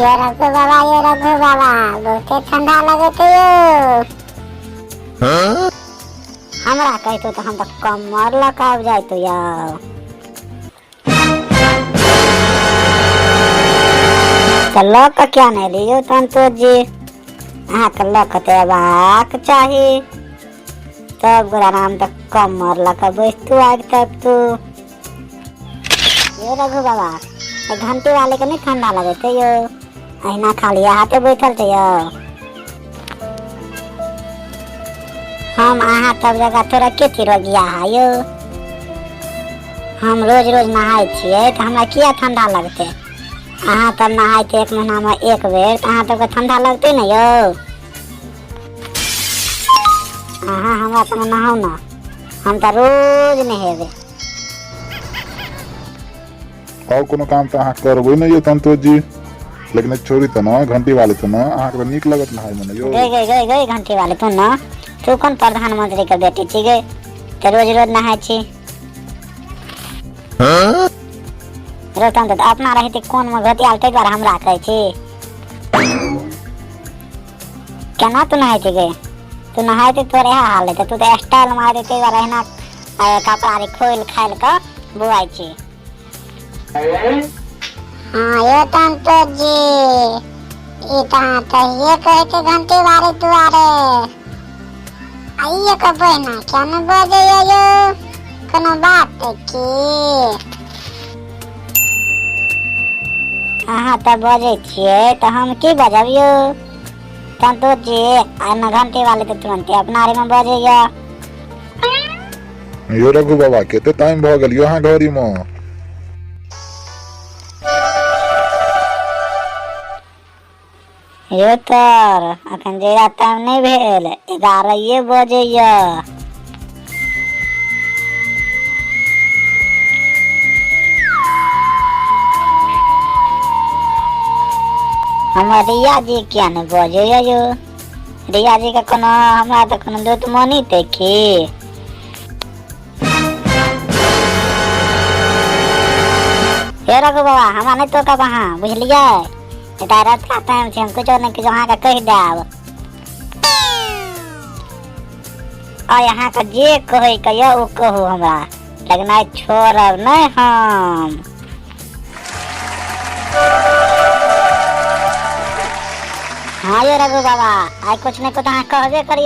ये रघु बाबा, ये रघु बाबा, बहुते ठंडा लगे थे यो। हमरा कहतो तो हम तो कमर लकाब जाए तो यार। चलो का क्या नहीं लियो संतोष जी, हाँ कल कते बाक चाहिए तब गोरा नाम तक कमर लकाब तू आज तब तू। ये रघु बाबा, घंटी वाले के नहीं ठंडा लगे थे यो, अहिना खाली हाथे बैठल थे यो। हम आहा तब जगह थोड़ा के थी रोगिया है यो। हम रोज रोज नहाए छिए तो हमरा किया ठंडा लगते। आहा तब नहाए थे 1 महीना में 1 बेर, तो आहा तब ठंडा लगते न यो। आहा हमरा तो नहाओ ना, हम तो रोज नहेबे। और कोनो काम तो अहाँ करबो नहीं संतोष जी, लेकिन छोरी तो ना घंटी वाले तो ना अहाँ के नीक लगत ना है मने यो। गई घंटी वाले तू ना, तू कौन प्रधानमंत्री के बेटी छी गे, तो रोज रोज नहाए छी। रोतन तो अपना रही थी कौन में घटियाल ते द्वारा हमरा कहै छी। केना तू नहाए छी गे, तू नहाए थे तोरे हाल है, तू तो स्टाइल मार देते द्वारा हिना कपड़ा रे खोल खाइल का बुआई छी। हाँ ये संतोष जी, इतना तो ये कहे थे घंटी वाले दुआरे आइए का बहना क्या न बजे यो, कोनो बात की। अहाँ तो बजे छिए तो हम की बजब यो संतोष जी, आना घंटी वाले तो तुरंत अपना रे में बजे यो रघु बाबा केते टाइम भ गेल यो अहाँ घरी में। यो तर अखन जेरा टाइम नहीं भेल, 11 बजे या। हमार रिया जी क्या नहीं बजे यो, रिया जी का कोनो हमरा तो कोनो दुश्मनी देखी। हे रघु बाबा, हमरा नहीं तो का वहाँ बुझलिए, रात का टाइम से हम कुछ नहीं कुछ वहाँ का कह देव। और यहाँ का जे कहे कहियो वो कहू हमरा, लेकिन आज छोड़ब नहीं हम। हाँ ये रघु बाबा, आज कुछ नहीं कुछ अहाँ कहबे करिए।